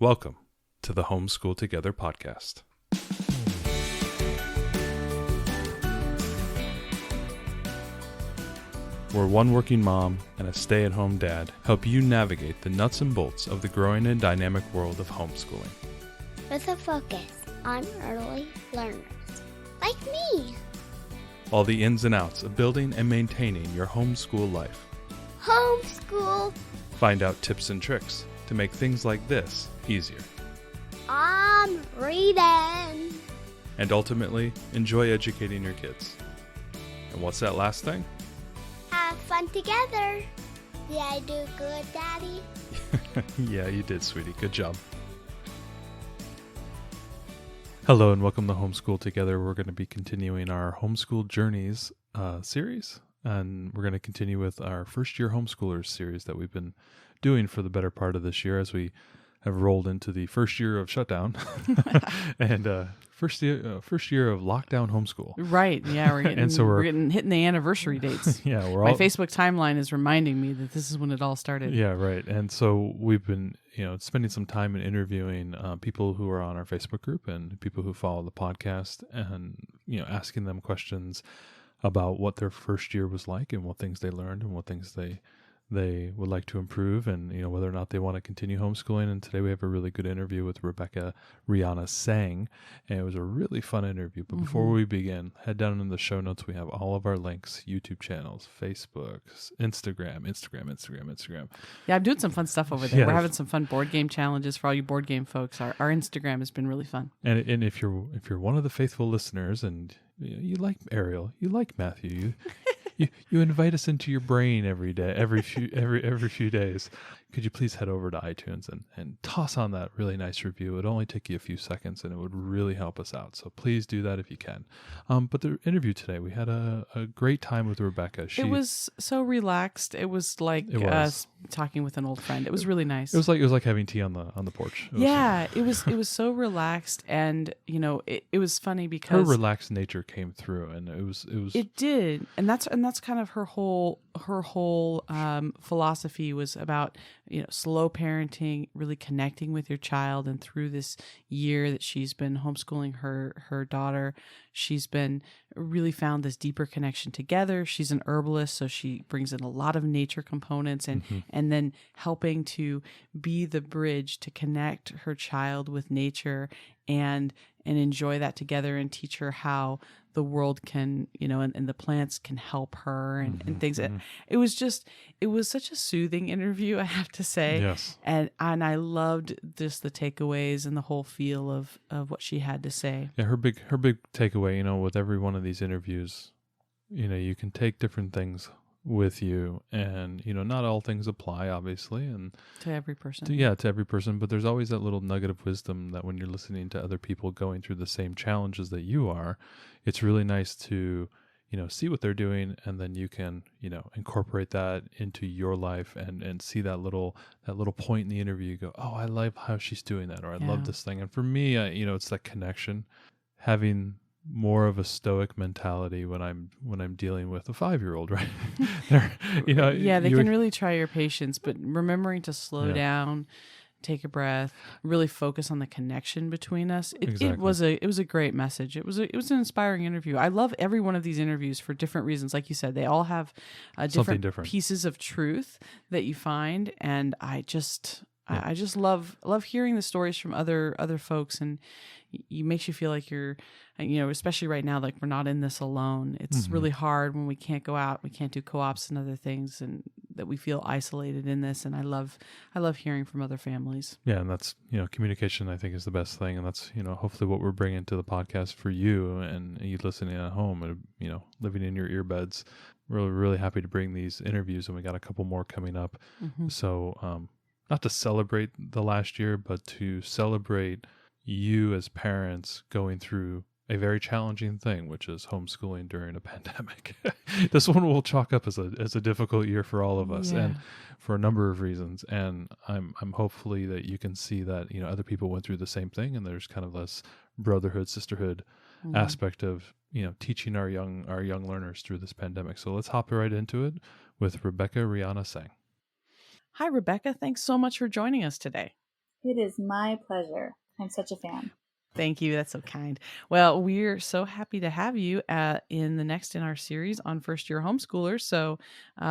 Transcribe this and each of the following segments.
Welcome to the Homeschool Together podcast. Where one working mom and a stay-at-home dad help you navigate the nuts and bolts of the growing and dynamic world of homeschooling. With a focus on early learners, like me. All the ins and outs of building and maintaining your homeschool life. Homeschool. Find out tips and tricks to make things like this easier. I'm reading. And ultimately, enjoy educating your kids. And what's that last thing? Have fun together. Did I do good, Daddy? Yeah, you did, sweetie. Good job. Hello and welcome to Homeschool Together. We're going to be continuing our Homeschool Journeys series. And we're going to continue with our first year homeschoolers series that we've been doing for the better part of this year as we have rolled into the first year of shutdown and first year of lockdown homeschool. Right. Yeah, we're getting And so we're hitting the anniversary dates. Yeah, My Facebook timeline is reminding me that this is when it all started. Yeah, right. And so we've been, spending some time in interviewing people who are on our Facebook group and people who follow the podcast and, asking them questions about what their first year was like and what things they learned and what things they would like to improve and, whether or not they want to continue homeschooling. And today we have a really good interview with Rebecca Riyana Sang. And it was a really fun interview. But before we begin, head down in the show notes. We have all of our links, YouTube channels, Facebook, Instagram. Yeah, I'm doing some fun stuff over there. Yeah. We're having some fun board game challenges for all you board game folks. Our Instagram has been really fun. And if you're one of the faithful listeners and you like Ariel, you like Matthew, you invite us into your brain every day, every few days. Could you please head over to iTunes and toss on that really nice review? It'd only take you a few seconds and it would really help us out. So please do that if you can. But the interview today, we had a great time with Rebecca. It was so relaxed. It was like us talking with an old friend. It was really nice. It was like having tea on the porch. It was so relaxed, and it was funny because her relaxed nature came through, and it did, and that's kind of her whole philosophy was about slow parenting, really connecting with your child. And through this year that she's been homeschooling her daughter, she's been really found this deeper connection together. She's an herbalist, so she brings in a lot of nature components and then helping to be the bridge to connect her child with nature and enjoy that together and teach her how the world can, and the plants can help her and things. It was such a soothing interview, I have to say. Yes. And I loved just the takeaways and the whole feel of what she had to say. Yeah, her big takeaway, with every one of these interviews, you can take different things with you, and not all things apply, obviously, and To every person. to every person, but there's always that little nugget of wisdom that when you're listening to other people going through the same challenges that you are, it's really nice to see what they're doing, and then you can incorporate that into your life and see that little point in the interview. You go, oh, I love how she's doing that, or I love this thing. And for me, it's that connection, having more of a stoic mentality when I'm dealing with a 5-year-old, right? They can really try your patience, but remembering to slow down, take a breath, really focus on the connection between us. It was a great message. It was an inspiring interview. I love every one of these interviews for different reasons. Like you said, they all have different pieces of truth that you find, and I just love hearing the stories from other folks, and it makes you feel like you're, especially right now, like we're not in this alone. It's really hard when we can't go out, we can't do co-ops and other things, and that we feel isolated in this. And I love hearing from other families. Yeah, and that's communication, I think, is the best thing, and that's hopefully what we're bringing to the podcast for you and you listening at home and living in your earbuds. We're really happy to bring these interviews, and we got a couple more coming up. So not to celebrate the last year, but to celebrate you as parents going through a very challenging thing, which is homeschooling during a pandemic. This one will chalk up as a difficult year for all of us, and for a number of reasons. And I'm hopefully that you can see that other people went through the same thing, and there's kind of this brotherhood, sisterhood aspect of teaching our young learners through this pandemic. So let's hop right into it with Rebecca Riyana Sang. Hi, Rebecca. Thanks so much for joining us today. It is my pleasure. I'm such a fan. Thank you. That's so kind. Well, we're so happy to have you in the next in our series on first-year homeschoolers. So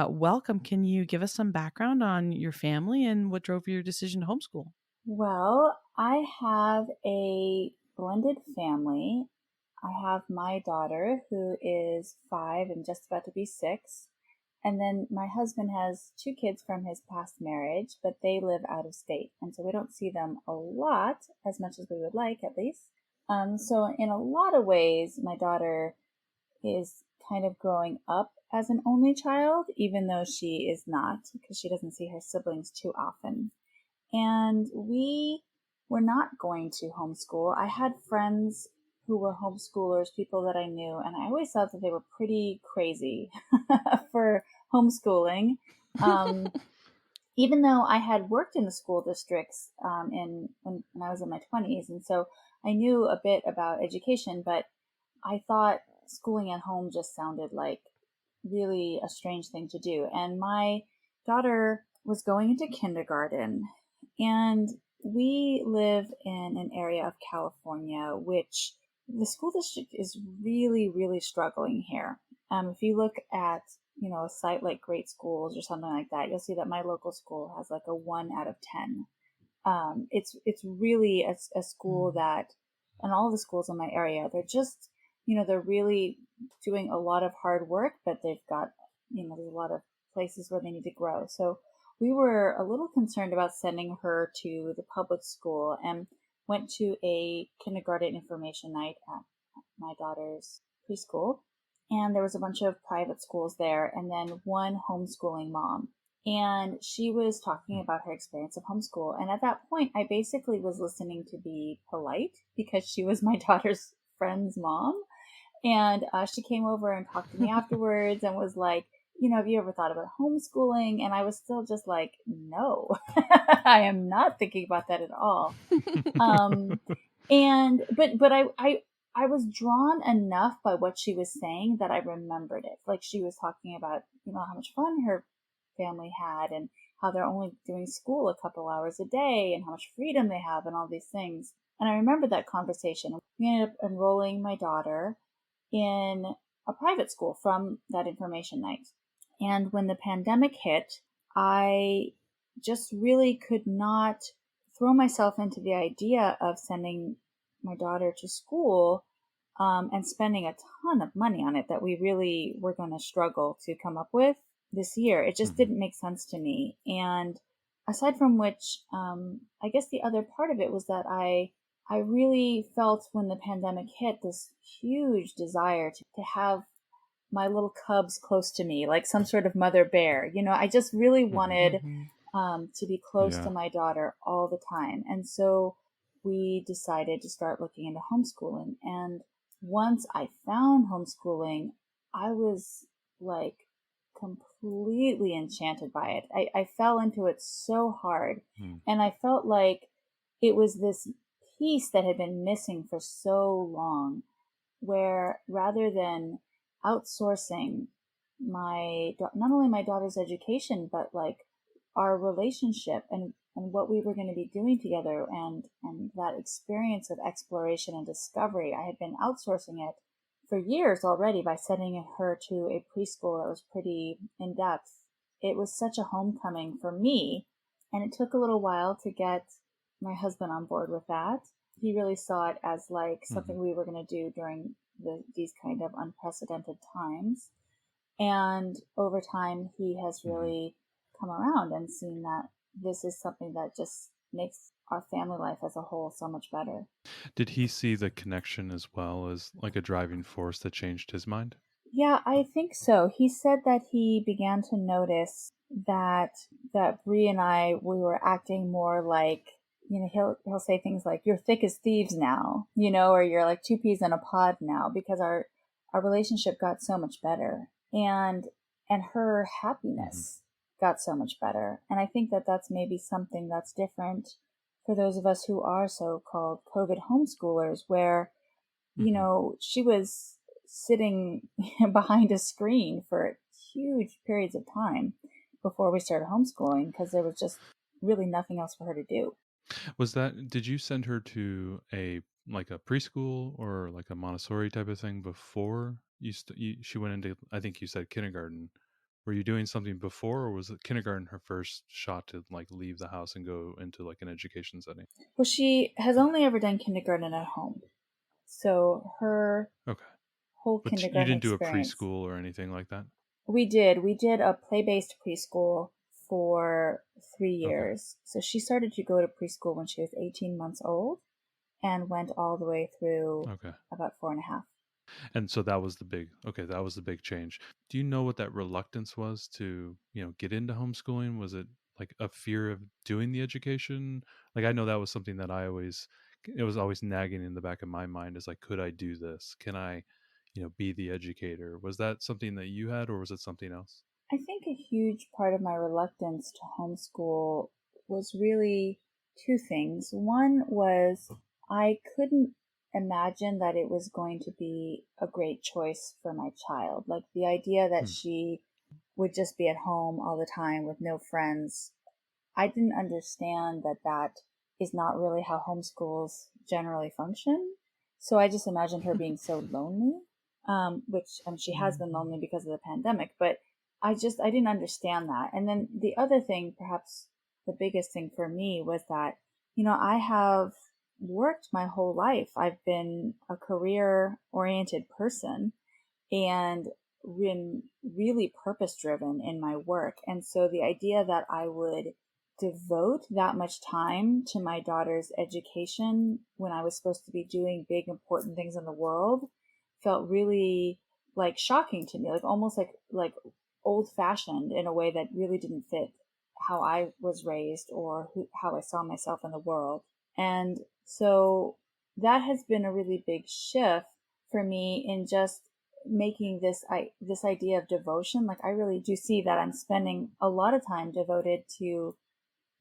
welcome. Can you give us some background on your family and what drove your decision to homeschool? Well, I have a blended family. I have my daughter who is 5 and just about to be 6. And then my husband has 2 kids from his past marriage, but they live out of state. And so we don't see them a lot, as much as we would like, at least. So in a lot of ways, my daughter is kind of growing up as an only child, even though she is not, because she doesn't see her siblings too often. And we were not going to homeschool. I had friends who were homeschoolers, people that I knew, and I always thought that they were pretty crazy for homeschooling. Even though I had worked in the school districts when I was in my 20s, and so I knew a bit about education, but I thought schooling at home just sounded like really a strange thing to do. And my daughter was going into kindergarten, and we live in an area of California which the school district is really, really struggling here. If you look at, a site like Great Schools or something like that, you'll see that my local school has like a 1 out of 10. It's really a school that, and all the schools in my area, they're just, they're really doing a lot of hard work, but they've got, there's a lot of places where they need to grow. So we were a little concerned about sending her to the public school and went to a kindergarten information night at my daughter's preschool. And there was a bunch of private schools there and then one homeschooling mom. And she was talking about her experience of homeschool. And at that point, I basically was listening to be polite because she was my daughter's friend's mom. And she came over and talked to me afterwards and was like, have you ever thought about homeschooling? And I was still just like, no, I am not thinking about that at all. But I was drawn enough by what she was saying that I remembered it. Like she was talking about, how much fun her family had and how they're only doing school a couple hours a day and how much freedom they have and all these things. And I remember that conversation. We ended up enrolling my daughter in a private school from that information night. And when the pandemic hit, I just really could not throw myself into the idea of sending my daughter to school and spending a ton of money on it that we really were going to struggle to come up with this year. It just didn't make sense to me. And aside from which, I guess the other part of it was that I really felt when the pandemic hit this huge desire to have my little cubs close to me, like some sort of mother bear. I just really wanted to be close to my daughter all the time. And so we decided to start looking into homeschooling. And once I found homeschooling, I was like completely enchanted by it. I fell into it so hard. And I felt like it was this piece that had been missing for so long, where rather than outsourcing not only my daughter's education, but like our relationship and what we were going to be doing together and that experience of exploration and discovery. I had been outsourcing it for years already by sending her to a preschool that was pretty in depth. It was such a homecoming for me, and it took a little while to get my husband on board with that. He really saw it as like something we were going to do during these kind of unprecedented times. And over time, he has really come around and seen that this is something that just makes our family life as a whole so much better. Did he see the connection as well as like a driving force that changed his mind? Yeah, I think so. He said that he began to notice that Bree and I, we were acting more like, he'll say things like, "You're thick as thieves now," or "You're like 2 peas in a pod now," because our relationship got so much better, and her happiness got so much better. And I think that that's maybe something that's different for those of us who are so-called COVID homeschoolers, where, she was sitting behind a screen for huge periods of time before we started homeschooling because there was just really nothing else for her to do. Did you send her to like a preschool or like a Montessori type of thing before she went into, I think you said kindergarten. Were you doing something before, or was it kindergarten her first shot to like leave the house and go into like an education setting? Well, she has only ever done kindergarten at home. So her Okay. whole But you kindergarten didn't do a experience. preschool or anything like that? We did. We did a play-based preschool for 3 Okay. years. So she started to go to preschool when she was 18 months old and went all the way through Okay. about 4.5. And so that was the big change. Do you know what that reluctance was to, get into homeschooling? Was it like a fear of doing the education? Like, I know that was something that it was always nagging in the back of my mind, is like, could I do this? Can I, be the educator? Was that something that you had, or was it something else? I think a huge part of my reluctance to homeschool was really two things. One was I couldn't imagine that it was going to be a great choice for my child. Like the idea that Hmm. she would just be at home all the time with no friends. I didn't understand that that is not really how homeschools generally function. So I just imagined her being so lonely, which she has been lonely because of the pandemic, but I didn't understand that. And then the other thing, perhaps the biggest thing for me was that, I have worked my whole life. I've been a career oriented person and been really purpose driven in my work. And so the idea that I would devote that much time to my daughter's education when I was supposed to be doing big, important things in the world felt really like shocking to me, like almost like old fashioned in a way that really didn't fit how I was raised or how I saw myself in the world. And so that has been a really big shift for me in just making this idea of devotion. Like I really do see that I'm spending a lot of time devoted to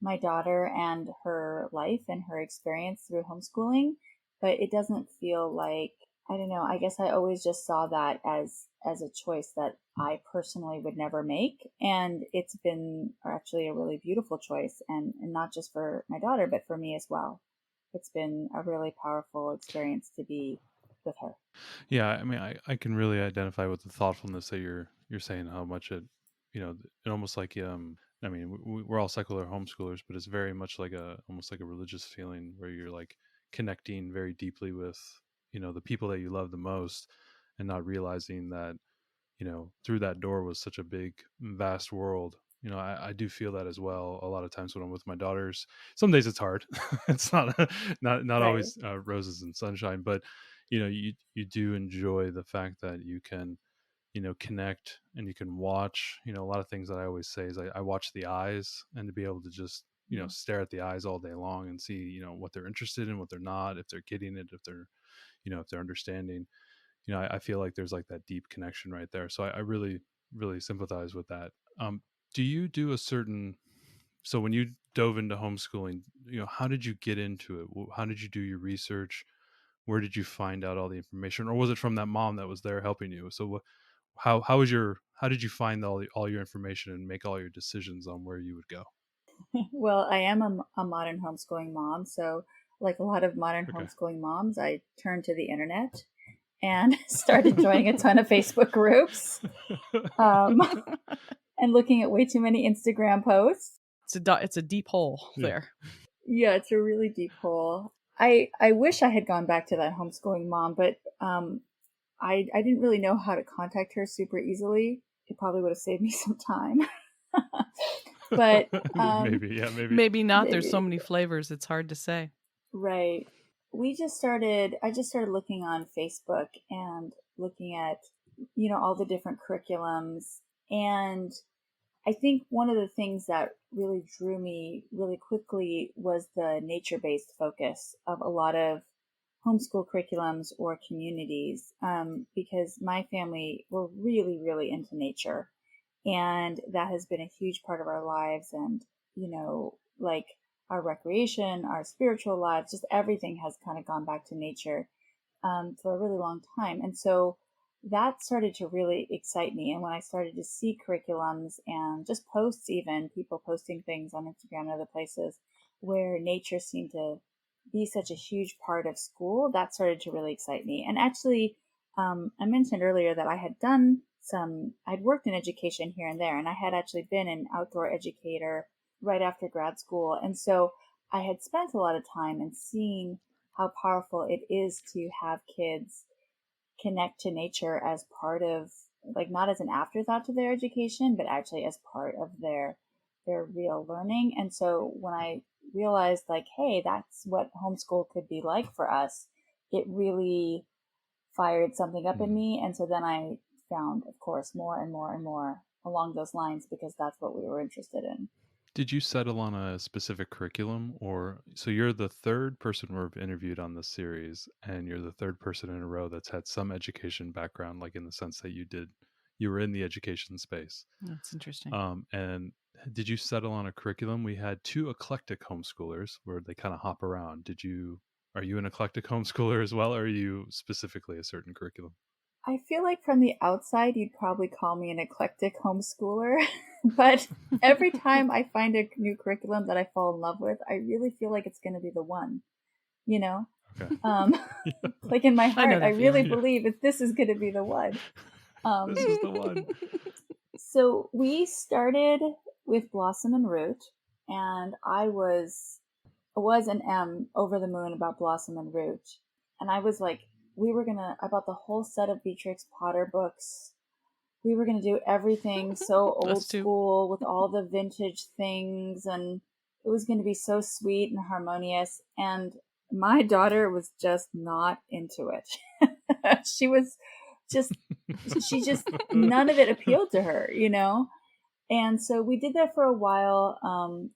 my daughter and her life and her experience through homeschooling, but it doesn't feel like, I don't know, I guess I always just saw that as a choice that I personally would never make. And it's been actually a really beautiful choice, and not just for my daughter, but for me as well. It's been a really powerful experience to be with her. Yeah, I mean, I can really identify with the thoughtfulness that you're saying, how much it almost like, I mean, we're all secular homeschoolers, but it's very much like almost like a religious feeling where you're like connecting very deeply with, the people that you love the most, and not realizing that, through that door was such a big, vast world. I do feel that as well. A lot of times when I'm with my daughters, some days it's hard. It's not Right. always roses and sunshine, but you do enjoy the fact that you can, connect, and you can watch. A lot of things that I always say is I watch the eyes, and to be able to just, stare at the eyes all day long and see, what they're interested in, what they're not, if they're getting it, if they're, if they're understanding. I feel like there's like that deep connection right there. So I really, really sympathize with that. Do you do a certain, so when you dove into homeschooling, how did you get into it? How did you do your research? Where did you find out all the information, or was it from that mom that was there helping you? So how did you find all your information and make all your decisions on where you would go? Well, I am a modern homeschooling mom. So, like a lot of modern Okay. homeschooling moms, I turned to the internet and started joining a ton of Facebook groups, um, and looking at way too many Instagram posts. It's a deep hole Yeah. there. Yeah, it's a really deep hole. I wish I had gone back to that homeschooling mom, but I didn't really know how to contact her super easily. It probably would have saved me some time. But Maybe, yeah, Maybe not. There's so maybe. many flavors. It's hard to say. Right. I just started looking on Facebook and looking at, all the different curriculums. And I think one of the things that really drew me really quickly was the nature based focus of a lot of homeschool curriculums or communities, because my family were really, really into nature. And that has been a huge part of our lives. And, like our recreation, our spiritual lives, just everything has kind of gone back to nature, for a really long time. And so that started to really excite me. And when I started to see curriculums and just posts, even people posting things on Instagram and other places where nature seemed to be such a huge part of school, that started to really excite me. And actually, I mentioned earlier that I had I'd worked in education here and there, and I had actually been an outdoor educator right after grad school. And so I had spent a lot of time and seeing how powerful it is to have kids connect to nature as part of, like, not as an afterthought to their education, but actually as part of their real learning. And so when I realized, like, hey, that's what homeschool could be like for us, it really fired something up in me. And so then I found, of course, more and more and more along those lines, because that's what we were interested in. Did you settle on a specific curriculum, or so you're the third person we've interviewed on this series, and you're the third person in a row that's had some education background, like in the sense that you were in the education space. That's interesting. And did you settle on a curriculum? We had 2 eclectic homeschoolers where they kind of hop around. Are you an eclectic homeschooler as well, or are you specifically a certain curriculum? I feel like from the outside, you'd probably call me an eclectic homeschooler, but every time I find a new curriculum that I fall in love with, I really feel like it's going to be the one, you know? Okay. Like in my heart, I really believe that this is going to be the one. This is the one. So we started with Blossom and Root, and I was and am over the moon about Blossom and Root. And I was like, I bought the whole set of Beatrix Potter books. We were going to do everything so old school with all the vintage things, and it was going to be so sweet and harmonious. And my daughter was just not into it. None of it appealed to her, you know? And so we did that for a while.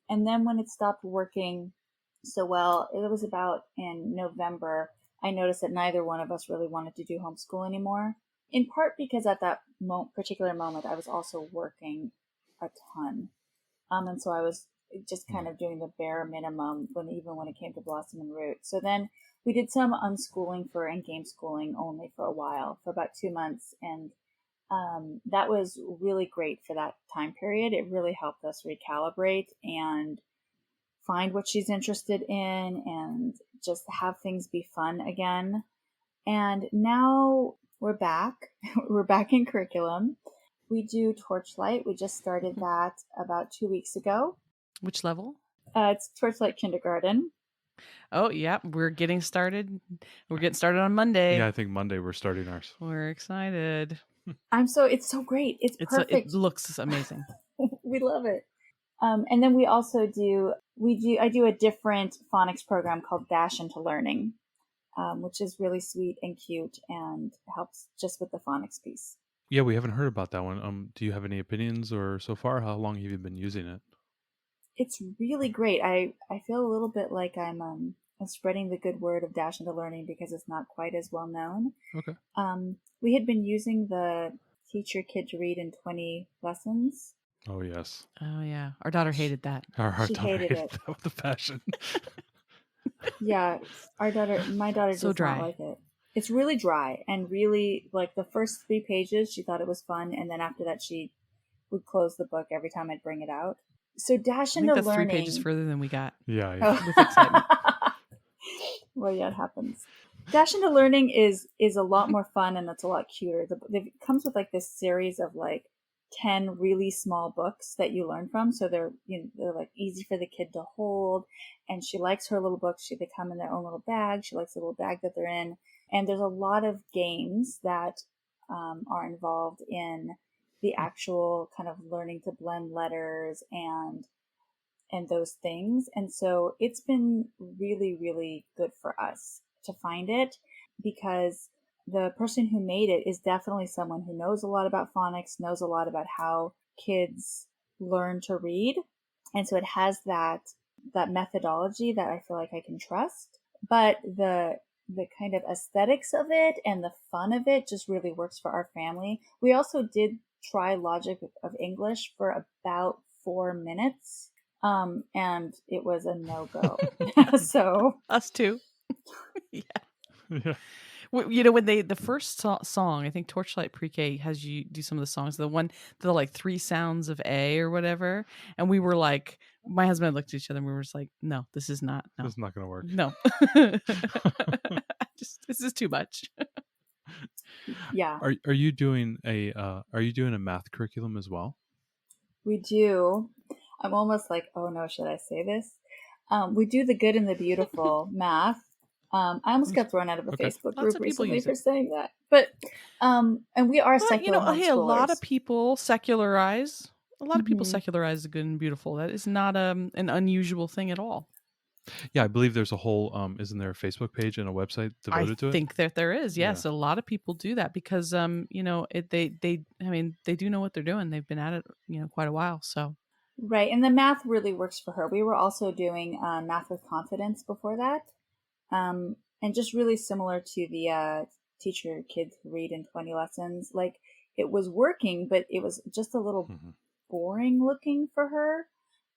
And then when it stopped working so well, it was about in November, I noticed that neither one of us really wanted to do homeschool anymore, in part because at that particular moment, I was also working a ton. And so I was just kind of doing the bare minimum even when it came to Blossom and Root. So then we did some unschooling and game schooling only for a while, for about 2 months. And that was really great for that time period. It really helped us recalibrate and find what she's interested in and just have things be fun again. And now we're back. We're back in curriculum. We do Torchlight. We just started that about 2 weeks ago. Which level? It's Torchlight Kindergarten. Oh, yeah. We're getting started. We're getting started on Monday. Yeah, I think Monday we're starting ours. We're excited. It's so great. It's perfect. It looks amazing. We love it. And then we also I do a different phonics program called Dash into Learning, which is really sweet and cute and helps just with the phonics piece. Yeah, we haven't heard about that one. Do you have any opinions, or so far, how long have you been using it? It's really great. I feel a little bit like I'm spreading the good word of Dash into Learning because it's not quite as well known. Okay. We had been using the Teach Your Kid to Read in 20 lessons. Oh, yes. Oh, yeah. Our daughter hated that. She hated it with a passion. Yeah, my daughter does not like it. It's really dry and really, like, the first 3 pages, she thought it was fun. And then after that, she would close the book every time I'd bring it out. So Dash into Learning. That's 3 pages further than we got. Yeah. With excitement. Well, yeah, it happens. Dash into Learning is a lot more fun, and it's a lot cuter. It comes with like this series of like 10 really small books that you learn from. So they're like easy for the kid to hold. And she likes her little books. They come in their own little bag. She likes the little bag that they're in. And there's a lot of games that are involved in the actual kind of learning to blend letters and those things. And so it's been really, really good for us to find it, because the person who made it is definitely someone who knows a lot about phonics, knows a lot about how kids learn to read. And so it has that methodology that I feel like I can trust. But the kind of aesthetics of it and the fun of it just really works for our family. We also did try Logic of English for about 4 minutes. And it was a no-go. So us too. Yeah. You know, when the first song, I think Torchlight Pre-K has you do some of the songs, the like 3 sounds of A or whatever. And we were like, my husband and I looked at each other and we were just like, no, this is not. No. This is not going to work. No. This is too much. Yeah. Are you doing a math curriculum as well? We do. I'm almost like, oh no, should I say this? We do the good and the beautiful math. I almost got thrown out of a Facebook group recently for saying that. But and we are secular homeschoolers. Hey, a lot of people secularize. A lot of people secularize the good and beautiful. That is not an unusual thing at all. Yeah, I believe there's a whole isn't there a Facebook page and a website devoted to it? I think that there is. Yes, a lot of people do that because they do know what they're doing. They've been at it, quite a while. So right, and the math really works for her. We were also doing math with confidence before that, and just really similar to the teach your kids to read in 20 lessons. Like it was working, but it was just a little boring looking for her,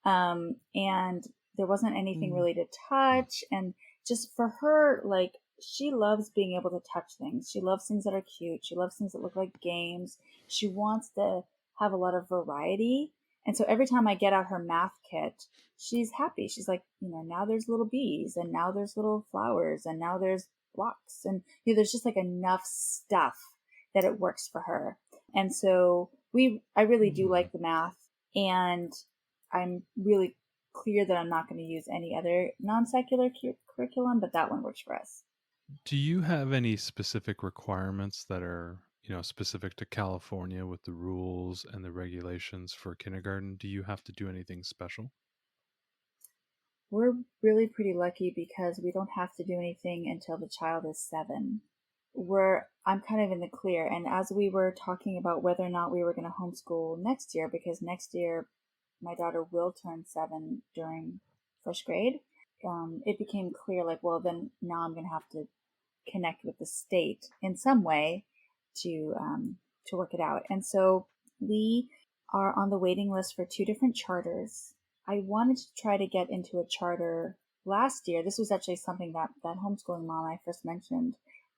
and there wasn't anything really to touch. And just for her, like, she loves being able to touch things. She loves things that are cute. She loves things that look like games. She wants to have a lot of variety. And so every time I get out her math kit, she's happy. She's like, now there's little bees, and now there's little flowers, and now there's blocks. And, there's just like enough stuff that it works for her. And so I really do like the math, and I'm really clear that I'm not going to use any other non-secular curriculum, but that one works for us. Do you have any specific requirements that are, specific to California with the rules and the regulations for kindergarten? Do you have to do anything special? We're really pretty lucky because we don't have to do anything until the child is 7. I'm kind of in the clear. And as we were talking about whether or not we were going to homeschool next year, because next year my daughter will turn 7 during first grade, it became clear, like, well, then now I'm going to have to connect with the state in some way to work it out. And so we are on the waiting list for 2 different charters. I wanted to try to get into a charter last year. This was actually something that homeschooling mom I first mentioned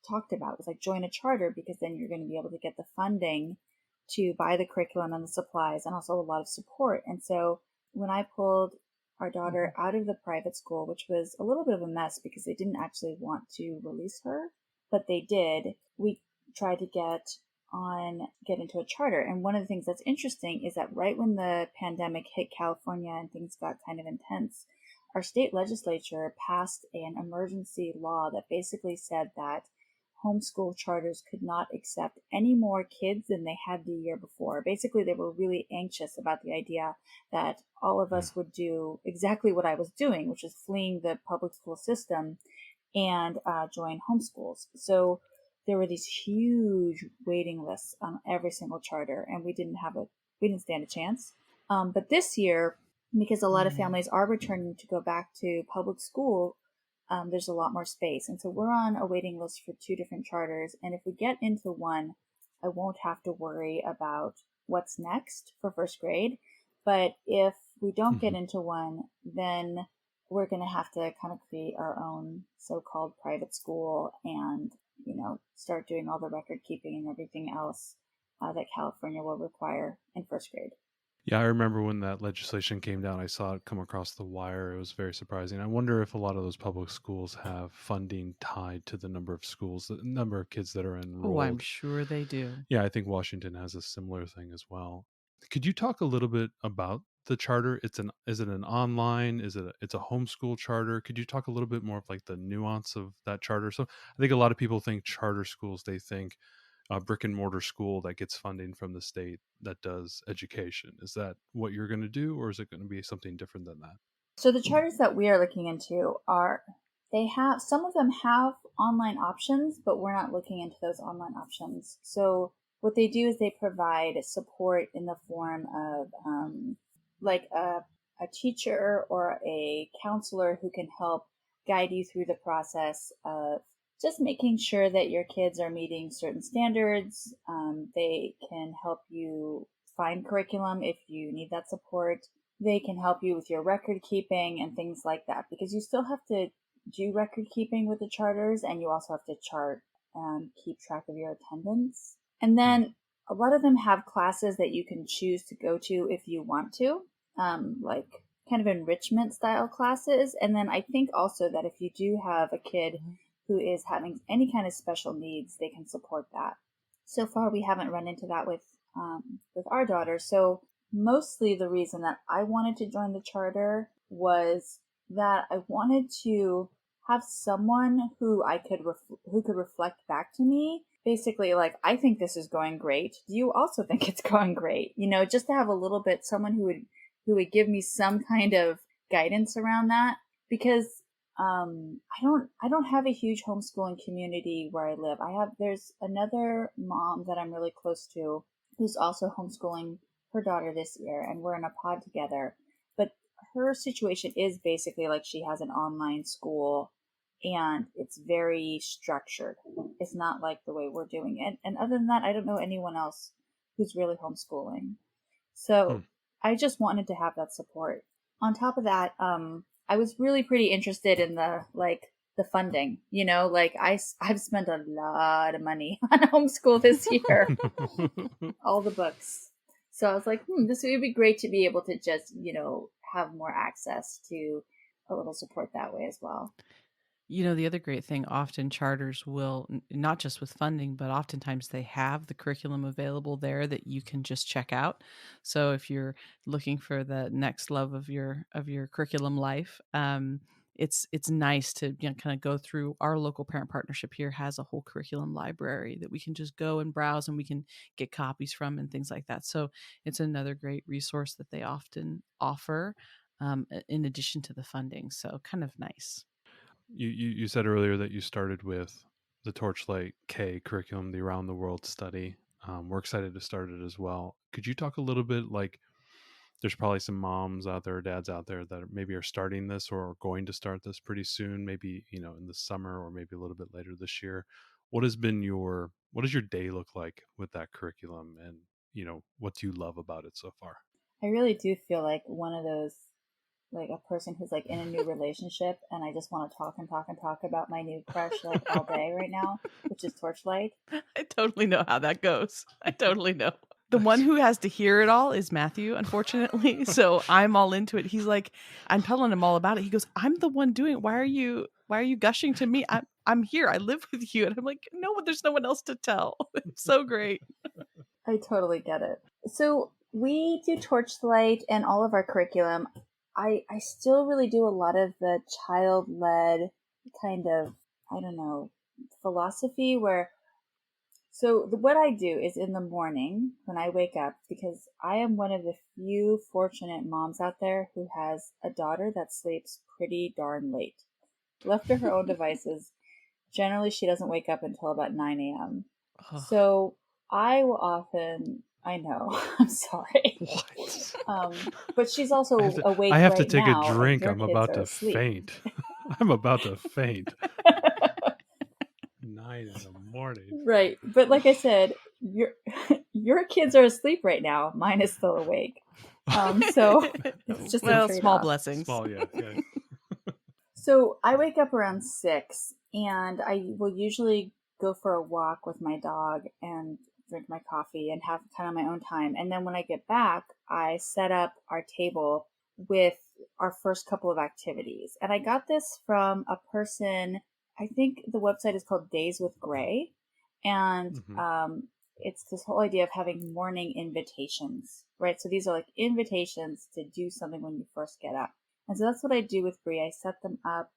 talked about. It was like, join a charter, because then you're going to be able to get the funding to buy the curriculum and the supplies, and also a lot of support. And so when I pulled our daughter out of the private school, which was a little bit of a mess because they didn't actually want to release her, but they did, we tried to get into a charter. And one of the things that's interesting is that right when the pandemic hit California and things got kind of intense, our state legislature passed an emergency law that basically said that homeschool charters could not accept any more kids than they had the year before. Basically, they were really anxious about the idea that all of us would do exactly what I was doing, which is fleeing the public school system and join homeschools. So there were these huge waiting lists on every single charter, and we didn't stand a chance. But this year, because a lot of families are returning to go back to public school, there's a lot more space. And so we're on a waiting list for 2 different charters. And if we get into one, I won't have to worry about what's next for first grade. But if we don't get into one, then we're going to have to kind of create our own so-called private school and, start doing all the record keeping and everything else that California will require in first grade. Yeah, I remember when that legislation came down, I saw it come across the wire. It was very surprising. I wonder if a lot of those public schools have funding tied to the number of schools, the number of kids that are enrolled. Oh, I'm sure they do. Yeah, I think Washington has a similar thing as well. Could you talk a little bit about the charter? Is it an online? It's a homeschool charter? Could you talk a little bit more of like the nuance of that charter? So I think a lot of people think charter schools, they think a brick and mortar school that gets funding from the state that does education. Is that what you're going to do, or is it going to be something different than that? So the charters that we are looking into some of them have online options, but we're not looking into those online options. So what they do is they provide support in the form of like a teacher or a counselor who can help guide you through the process of just making sure that your kids are meeting certain standards. They can help you find curriculum if you need that support. They can help you with your record keeping and things like that, because you still have to do record keeping with the charters, and you also have to chart and keep track of your attendance. And then a lot of them have classes that you can choose to go to if you want to, like kind of enrichment style classes. And then I think also that if you do have a kid who is having any kind of special needs, they can support that. So far, we haven't run into that with our daughter. So mostly the reason that I wanted to join the charter was that I wanted to have someone who who could reflect back to me. Basically, like, I think this is going great. Do you also think it's going great? You know, just to have a little bit, someone who would give me some kind of guidance around that, because I don't have a huge homeschooling community where I live. There's another mom that I'm really close to who's also homeschooling her daughter this year, and we're in a pod together. But her situation is basically like she has an online school, and it's very structured. It's not like the way we're doing it. And other than that, I don't know anyone else who's really homeschooling. So I just wanted to have that support. On top of that, I was really pretty interested in the funding, you know, like I've spent a lot of money on homeschool this year, all the books. So I was like, this would be great to be able to just, you know, have more access to a little support that way as well. You know, the other great thing, often charters will, not just with funding, but oftentimes they have the curriculum available there that you can just check out. So if you're looking for the next love of your curriculum life, it's nice to, you know, kind of go through. Our local parent partnership here has a whole curriculum library that we can just go and browse, and we can get copies from and things like that. So it's another great resource that they often offer, in addition to the funding. So kind of nice. You said earlier that you started with the Torchlight K curriculum, the Around the World study. We're excited to start it as well. Could you talk a little bit, like, there's probably some moms out there, dads out there that maybe are starting this or are going to start this pretty soon, maybe, you know, in the summer or maybe a little bit later this year. What does your day look like with that curriculum, and, you know, what do you love about it so far? I really do feel like one of those, like a person who's like in a new relationship, and I just want to talk and talk and talk about my new crush like all day right now, which is Torchlight. I totally know how that goes. I totally know. The one who has to hear it all is Matthew, unfortunately. So I'm all into it. He's like, I'm telling him all about it. He goes, I'm the one doing it. Why are you gushing to me? I'm here. I live with you. And I'm like, no, there's no one else to tell. It's so great. I totally get it. So we do Torchlight and all of our curriculum. I still really do a lot of the child-led kind of, I don't know, philosophy where, so what I do is in the morning when I wake up, because I am one of the few fortunate moms out there who has a daughter that sleeps pretty darn late. Left to her own devices, generally she doesn't wake up until about 9 a.m. So I will often, I know, I'm sorry. What? But she's also awake. I have right to take now, a drink. I'm about to faint. I'm about to faint. 9 in the morning. Right. But like I said, your kids are asleep right now. Mine is still awake. So it's just a small blessings. Small, yeah. So I wake up around 6, and I will usually go for a walk with my dog and drink my coffee and have kind of my own time. And then when I get back, I set up our table with our first couple of activities. And I got this from a person, I think the website is called Days with Gray. And it's this whole idea of having morning invitations, right? So these are like invitations to do something when you first get up. And so that's what I do with Bree. I set them up.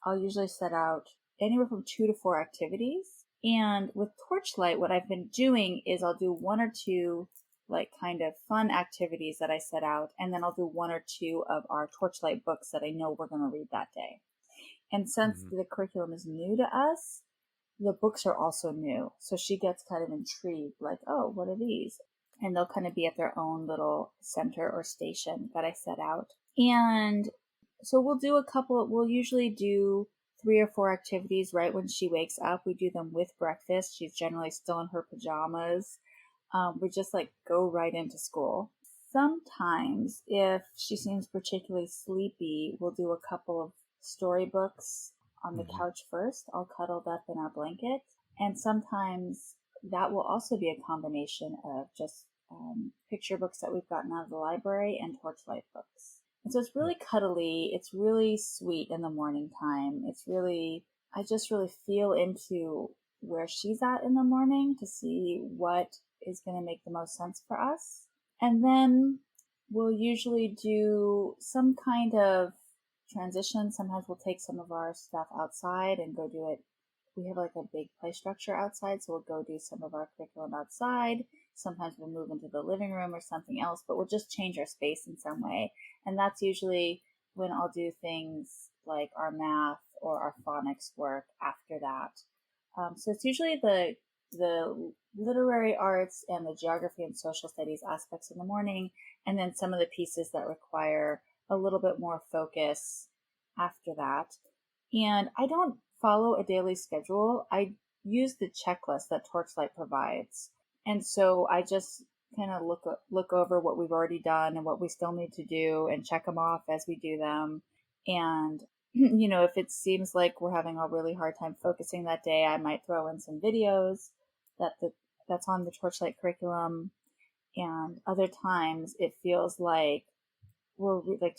I'll usually set out anywhere from 2 to 4 activities. And with Torchlight, what I've been doing is I'll do 1 or 2 like kind of fun activities that I set out, and then I'll do 1 or 2 of our Torchlight books that I know we're going to read that day. And since the curriculum is new to us, the books are also new. So she gets kind of intrigued, like, oh, what are these? And they'll kind of be at their own little center or station that I set out. And so we'll usually do 3 or 4 activities right when she wakes up. We do them with breakfast. She's generally still in her pajamas. We just like go right into school. Sometimes if she seems particularly sleepy, we'll do a couple of storybooks on the couch first, all cuddled up in our blanket. And sometimes that will also be a combination of just picture books that we've gotten out of the library and Torchlight books. And so it's really cuddly. It's really sweet in the morning time. I just really feel into where she's at in the morning to see what is going to make the most sense for us. And then we'll usually do some kind of transition. Sometimes we'll take some of our stuff outside and go do it. We have like a big play structure outside, so we'll go do some of our curriculum outside. Sometimes we'll move into the living room or something else, but we'll just change our space in some way. And that's usually when I'll do things like our math or our phonics work after that. So it's usually the literary arts and the geography and social studies aspects in the morning, and then some of the pieces that require a little bit more focus after that. And I don't follow a daily schedule. I use the checklist that Torchlight provides. And so I just kind of look over what we've already done and what we still need to do and check them off as we do them. And, you know, if it seems like we're having a really hard time focusing that day, I might throw in some videos that's on the Torchlight curriculum. And other times it feels like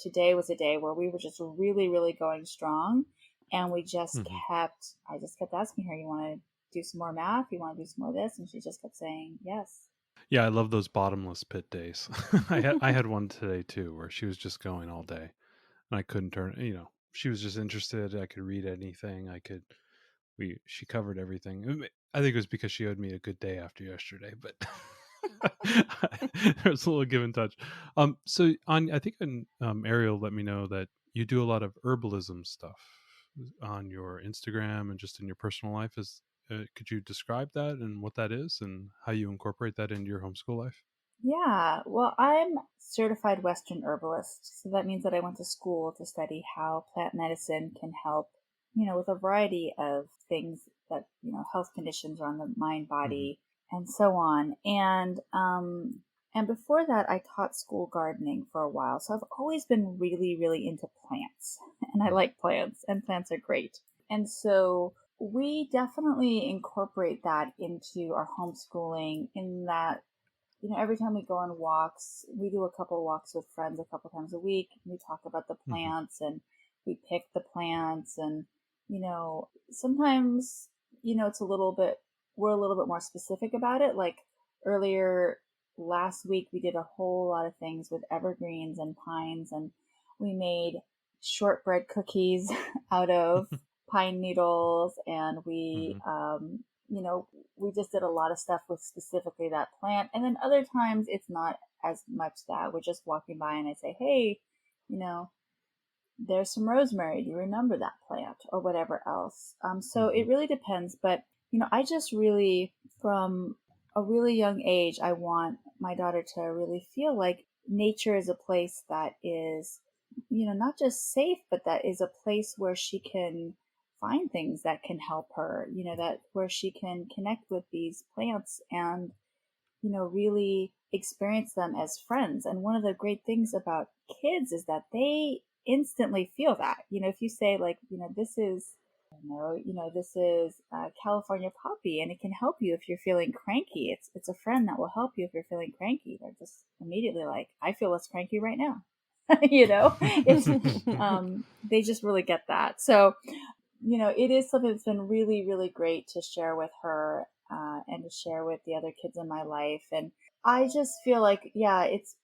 today was a day where we were just really, really going strong. And we just I just kept asking her, you want to do some more math? You want to do some more of this? And she just kept saying yes. Yeah, I love those bottomless pit days. I had one today too, where she was just going all day, and I couldn't turn. You know, she was just interested. I could read anything. She covered everything. I think it was because she owed me a good day after yesterday, but there was a little give and touch. So I think Ariel let me know that you do a lot of herbalism stuff on your Instagram and just in your personal life. Could you describe that and what that is and how you incorporate that into your homeschool life? Yeah, well, I'm certified Western herbalist, so that means that I went to school to study how plant medicine can help, you know, with a variety of things that, you know, health conditions around the mind, body, and so on. And before that, I taught school gardening for a while. So I've always been really, really into plants, and I like plants, and plants are great. And so we definitely incorporate that into our homeschooling in that, you know, every time we go on walks, we do a couple of walks with friends a couple times a week. We talk about the plants and we pick the plants, and, you know, sometimes, you know, we're a little bit more specific about it. Like earlier last week, we did a whole lot of things with evergreens and pines, and we made shortbread cookies out of pine needles, and we, you know, we just did a lot of stuff with specifically that plant. And then other times it's not as much that. We're just walking by and I say, hey, you know, there's some rosemary. Do you remember that plant? Or whatever else. So it really depends. But, you know, I just really, from a really young age, I want my daughter to really feel like nature is a place that is, you know, not just safe, but that is a place where she can find things that can help her, you know, that where she can connect with these plants and, you know, really experience them as friends. And one of the great things about kids is that they instantly feel that, you know, if you say like, you know, this is California poppy, and it can help you if you're feeling cranky. It's a friend that will help you if you're feeling cranky. They're just immediately like, I feel less cranky right now. You know, it's, they just really get that. So, you know, it is something that's been really, really great to share with her and to share with the other kids in my life. And I just feel like, yeah, it's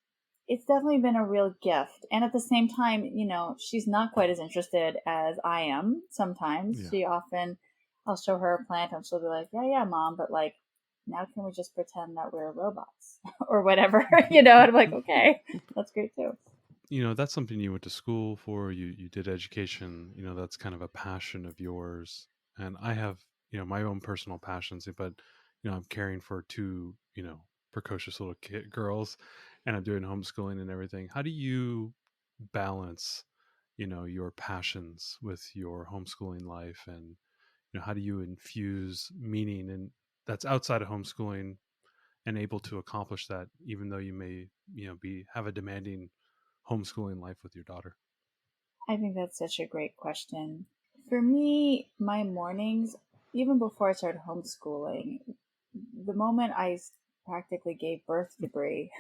definitely been a real gift. And at the same time, you know, she's not quite as interested as I am sometimes. Yeah. I'll show her a plant and she'll be like, yeah, mom, but like, now can we just pretend that we're robots or whatever, you know? And I'm like, okay, that's great too. You know, that's something you went to school for. You did education. You know, that's kind of a passion of yours. And I have, you know, my own personal passions, but, you know, I'm caring for two, you know, precocious little girls, and I'm doing homeschooling and everything. How do you balance, you know, your passions with your homeschooling life? And, you know, how do you infuse meaning and that's outside of homeschooling and able to accomplish that, even though you may, you know, have a demanding homeschooling life with your daughter? I think that's such a great question. For me, my mornings, even before I started homeschooling, the moment I practically gave birth to Bree,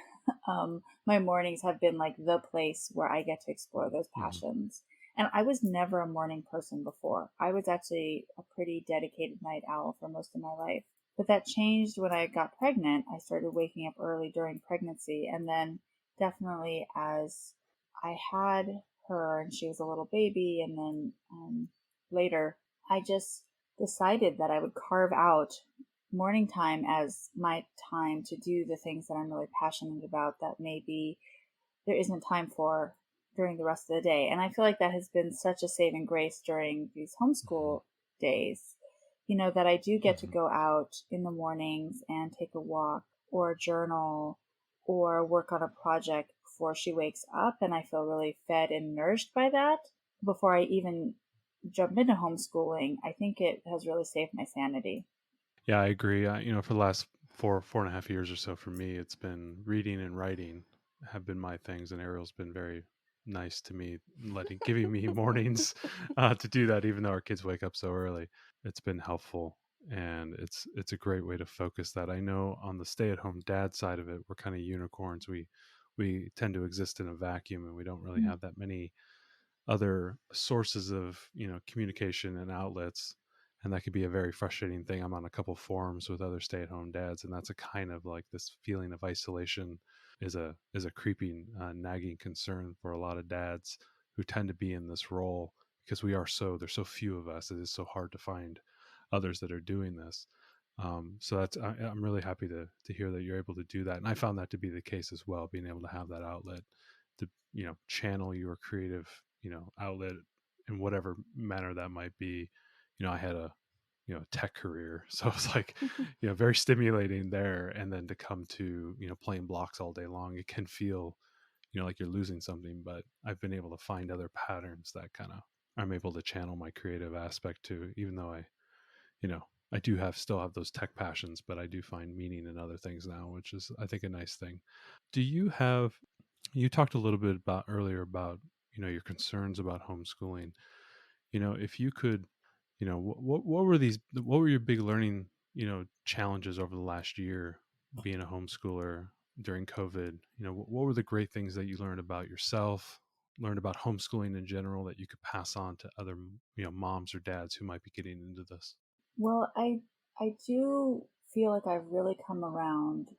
my mornings have been like the place where I get to explore those Mm-hmm. passions. And I was never a morning person before. I was actually a pretty dedicated night owl for most of my life. But that changed when I got pregnant. I started waking up early during pregnancy. And then definitely as I had her and she was a little baby, and then later, I just decided that I would carve out morning time as my time to do the things that I'm really passionate about that maybe there isn't time for during the rest of the day. And I feel like that has been such a saving grace during these homeschool days, that I do get to Mm-hmm. go out in the mornings and take a walk or journal or work on a project before she wakes up. And I feel really fed and nourished by that before I even jump into homeschooling. I think it has really saved my sanity. Yeah, I agree. For the last 4.5 years or so, for me, it's been reading and writing have been my things, and Ariel's been very nice to me, giving me mornings to do that, even though our kids wake up so early. It's been helpful, and it's a great way to focus that. I know on the stay-at-home dad side of it, we're kind of unicorns. We tend to exist in a vacuum, and we don't really have that many other sources of communication and outlets, and that could be a very frustrating thing. I'm on a couple forums with other stay-at-home dads, and that's a kind of like this feeling of isolation is a creeping nagging concern for a lot of dads who tend to be in this role, because there's so few of us. It is so hard to find others that are doing this. So I'm really happy to hear that you're able to do that, and I found that to be the case as well, being able to have that outlet to channel your creative outlet in whatever manner that might be. I had a tech career, so it's like very stimulating there, and then to come to playing blocks all day long, it can feel like you're losing something. But I've been able to find other patterns that kind of I'm able to channel my creative aspect to, even though I do still have those tech passions, but I do find meaning in other things now, which is, I think, a nice thing. Do you talked a little bit about earlier about your concerns about homeschooling. If you could, what were your big learning challenges over the last year being a homeschooler during COVID? What were the great things that you learned about yourself, learned about homeschooling in general, that you could pass on to other moms or dads who might be getting into this? Well, I do feel like I've really come around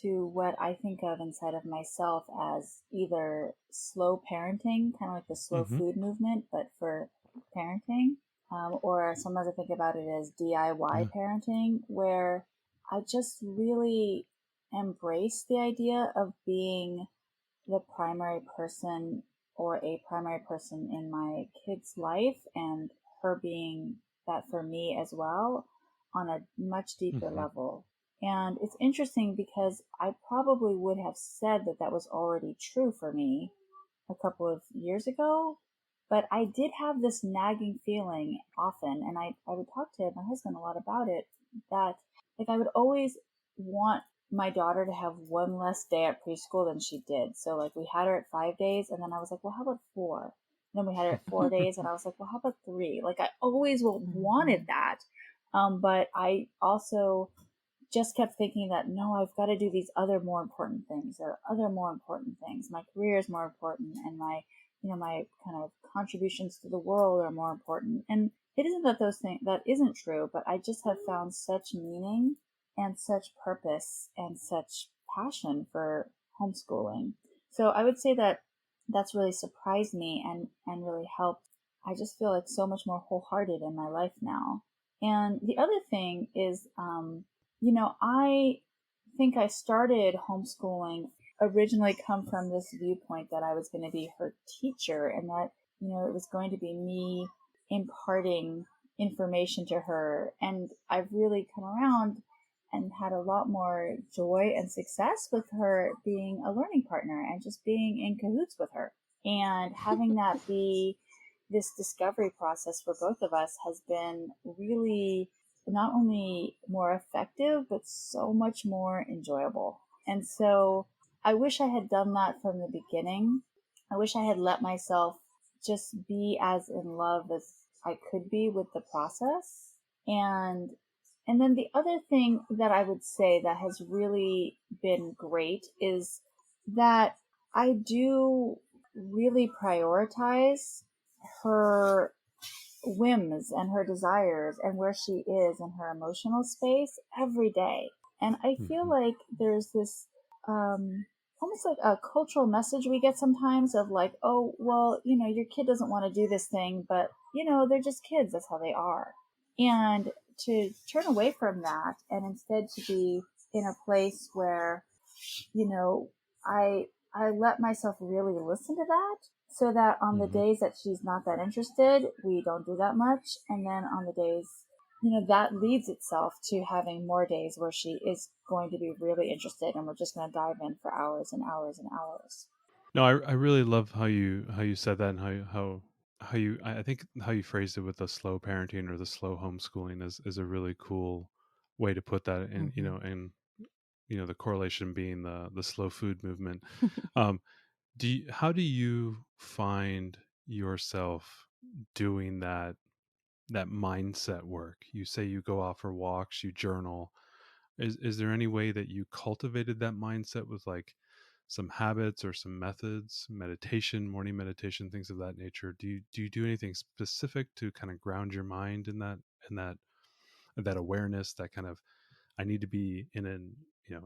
to what I think of inside of myself as either slow parenting, kind of like the slow Mm-hmm. food movement, but for parenting, or sometimes I think about it as DIY Yeah. parenting, where I just really embrace the idea of being the primary person or a primary person in my kid's life, and her being that for me as well on a much deeper Mm-hmm. level. And it's interesting because I probably would have said that that was already true for me a couple of years ago, but I did have this nagging feeling often, and I would talk to my husband a lot about it, that like I would always want my daughter to have one less day at preschool than she did. So like we had her at 5 days, and then I was like, well, how about four? And then we had her at 4 days, and I was like, well, how about three? Like I always wanted that. But I also just kept thinking that no, I've got to do these other more important things. There are other more important things. My career is more important, and my kind of contributions to the world are more important. And it isn't that those things that isn't true, but I just have found such meaning and such purpose and such passion for homeschooling. So I would say that that's really surprised me and really helped. I just feel like so much more wholehearted in my life now. And the other thing is, I think I started homeschooling originally come from this viewpoint that I was going to be her teacher, and that, it was going to be me imparting information to her. And I've really come around and had a lot more joy and success with her being a learning partner and just being in cahoots with her. And having that be this discovery process for both of us has been really not only more effective, but so much more enjoyable. And so I wish I had done that from the beginning. I wish I had let myself just be as in love as I could be with the process. And then the other thing that I would say that has really been great is that I do really prioritize her whims and her desires and where she is in her emotional space every day. And I feel like there's this almost like a cultural message we get sometimes of like, oh, well, your kid doesn't want to do this thing, but, they're just kids. That's how they are. And to turn away from that and instead to be in a place where, I let myself really listen to that, so that on the days that she's not that interested, we don't do that much. And then on the days, that leads itself to having more days where she is going to be really interested and we're just going to dive in for hours and hours and hours. No, I really love how you said that, and how you, I think how you phrased it with the slow parenting or the slow homeschooling is a really cool way to put that. And and the correlation being the slow food movement. How do you find yourself doing that mindset work? You say you go out for walks, you journal. Is there any way that you cultivated that mindset with like some habits or some methods, meditation, morning meditation, things of that nature? Do you do anything specific to kind of ground your mind in that awareness, that kind of, I need to be in an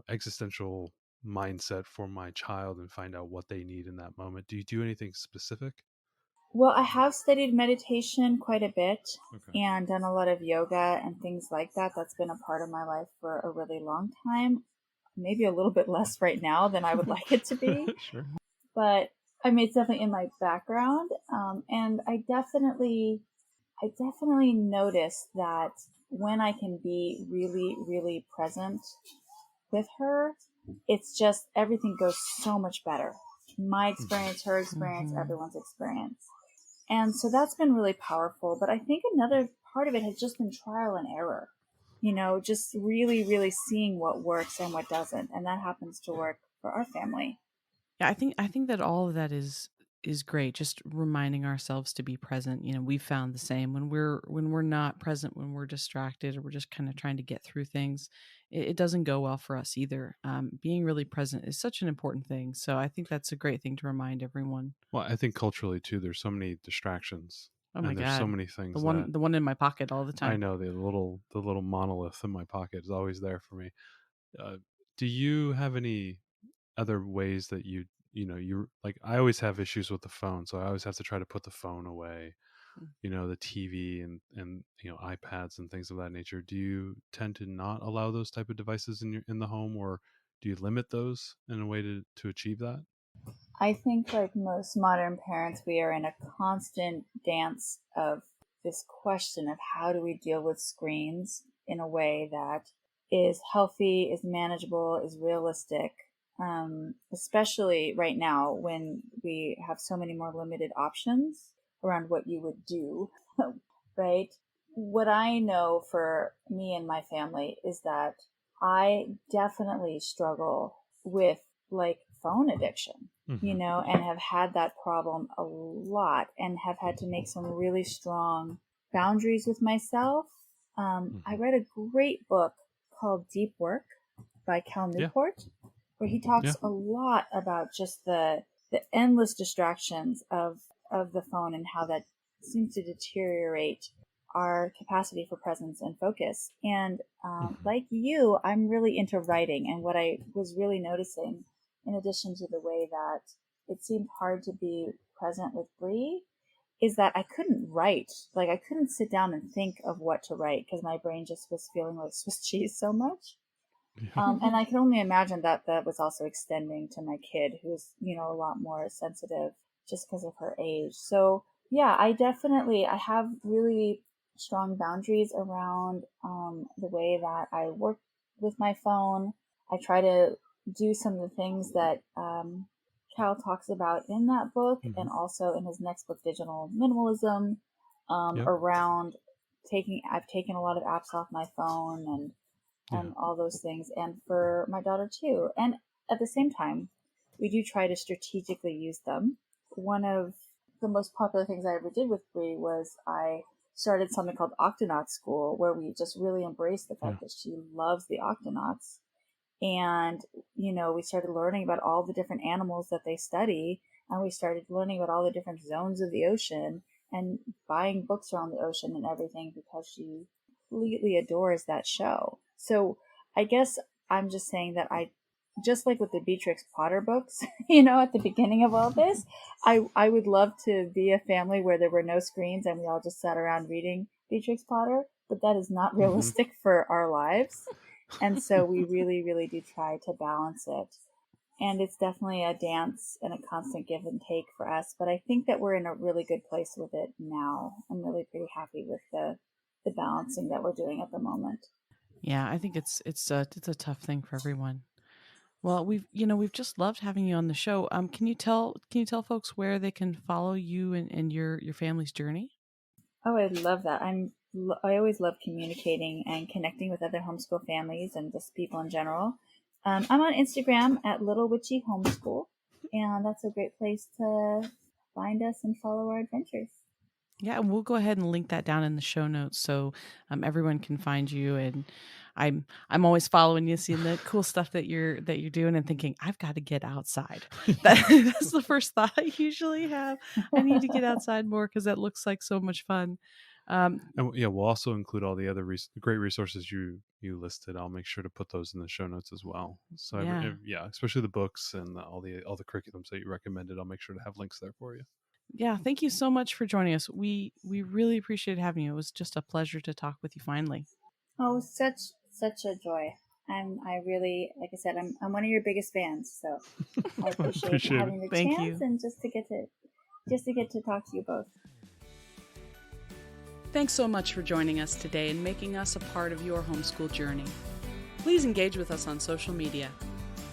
existential mindset for my child and find out what they need in that moment? Do you do anything specific? Well, I have studied meditation quite a bit. Okay. And done a lot of yoga and things like that. That's been a part of my life for a really long time. Maybe a little bit less right now than I would like it to be. Sure. But I mean, it's definitely in my background. And I definitely notice that when I can be really, really present with her, it's just everything goes so much better. My experience, her experience, everyone's experience. And so that's been really powerful. But I think another part of it has just been trial and error, just really, really seeing what works and what doesn't. And that happens to work for our family. Yeah, I think that all of that is great. Just reminding ourselves to be present. We found the same when we're not present, when we're distracted, or we're just kind of trying to get through things. It doesn't go well for us either. Being really present is such an important thing. So I think that's a great thing to remind everyone. Well, I think culturally too, there's so many distractions. Oh my And there's so God, many things the one in my pocket all the I time. know, the little monolith in my pocket is always there for me. Do you have any other ways that you like, I always have issues with the phone, so I always have to try to put the phone away, the TV and iPads and things of that nature. Do you tend to not allow those type of devices in the home, or do you limit those in a way to achieve that? I think, like most modern parents, we are in a constant dance of this question of how do we deal with screens in a way that is healthy, is manageable, is realistic, especially right now when we have so many more limited options around what you would do, right? What I know for me and my family is that I definitely struggle with like phone addiction, and have had that problem a lot and have had to make some really strong boundaries with myself. I read a great book called Deep Work by Cal Newport, where he talks a lot about just the endless distractions of the phone and how that seems to deteriorate our capacity for presence and focus. And like you, I'm really into writing. And what I was really noticing, in addition to the way that it seemed hard to be present with Bree, is that I couldn't write. Like, I couldn't sit down and think of what to write because my brain just was feeling like Swiss cheese so much. And I can only imagine that that was also extending to my kid, who's, a lot more sensitive just because of her age. So yeah, I have really strong boundaries around the way that I work with my phone. I try to do some of the things that Cal talks about in that book, and also in his next book, Digital Minimalism, around I've taken a lot of apps off my phone and all those things, and for my daughter too. And at the same time, we do try to strategically use them. One of the most popular things I ever did with Bree was I started something called Octonaut School, where we just really embraced the fact that she loves the Octonauts. And, we started learning about all the different animals that they study. And we started learning about all the different zones of the ocean and buying books around the ocean and everything because she completely adores that show. So I guess I'm just saying that just like with the Beatrix Potter books, at the beginning of all this, I would love to be a family where there were no screens and we all just sat around reading Beatrix Potter, but that is not realistic for our lives. And so we really, really do try to balance it. And it's definitely a dance and a constant give and take for us. But I think that we're in a really good place with it now. I'm really pretty happy with the balancing that we're doing at the moment. Yeah, I think it's a tough thing for everyone. Well, we've just loved having you on the show. Can you tell folks where they can follow you and your family's journey? Oh, I love that. I always love communicating and connecting with other homeschool families and just people in general. I'm on Instagram at Little Witchy Homeschool, and that's a great place to find us and follow our adventures. Yeah, we'll go ahead and link that down in the show notes so everyone can find you. And I'm always following you, seeing the cool stuff that you're doing, and thinking I've got to get outside. That's the first thought I usually have. I need to get outside more because that looks like so much fun. And we'll also include all the other great resources you listed. I'll make sure to put those in the show notes as well. So especially the books and all the curriculums that you recommended. I'll make sure to have links there for you. Yeah, thank you so much for joining us. We really appreciate having you. It was just a pleasure to talk with you finally. Oh, such a joy. I really, like I said, I'm one of your biggest fans, so I appreciate having the chance and just to get to talk to you both. Thanks so much for joining us today and making us a part of your homeschool journey. Please engage with us on social media.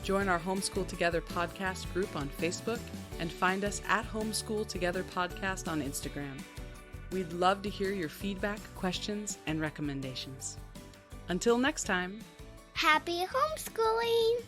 Join our Homeschool Together podcast group on Facebook and find us at Homeschool Together Podcast on Instagram. We'd love to hear your feedback, questions, and recommendations. Until next time, happy homeschooling!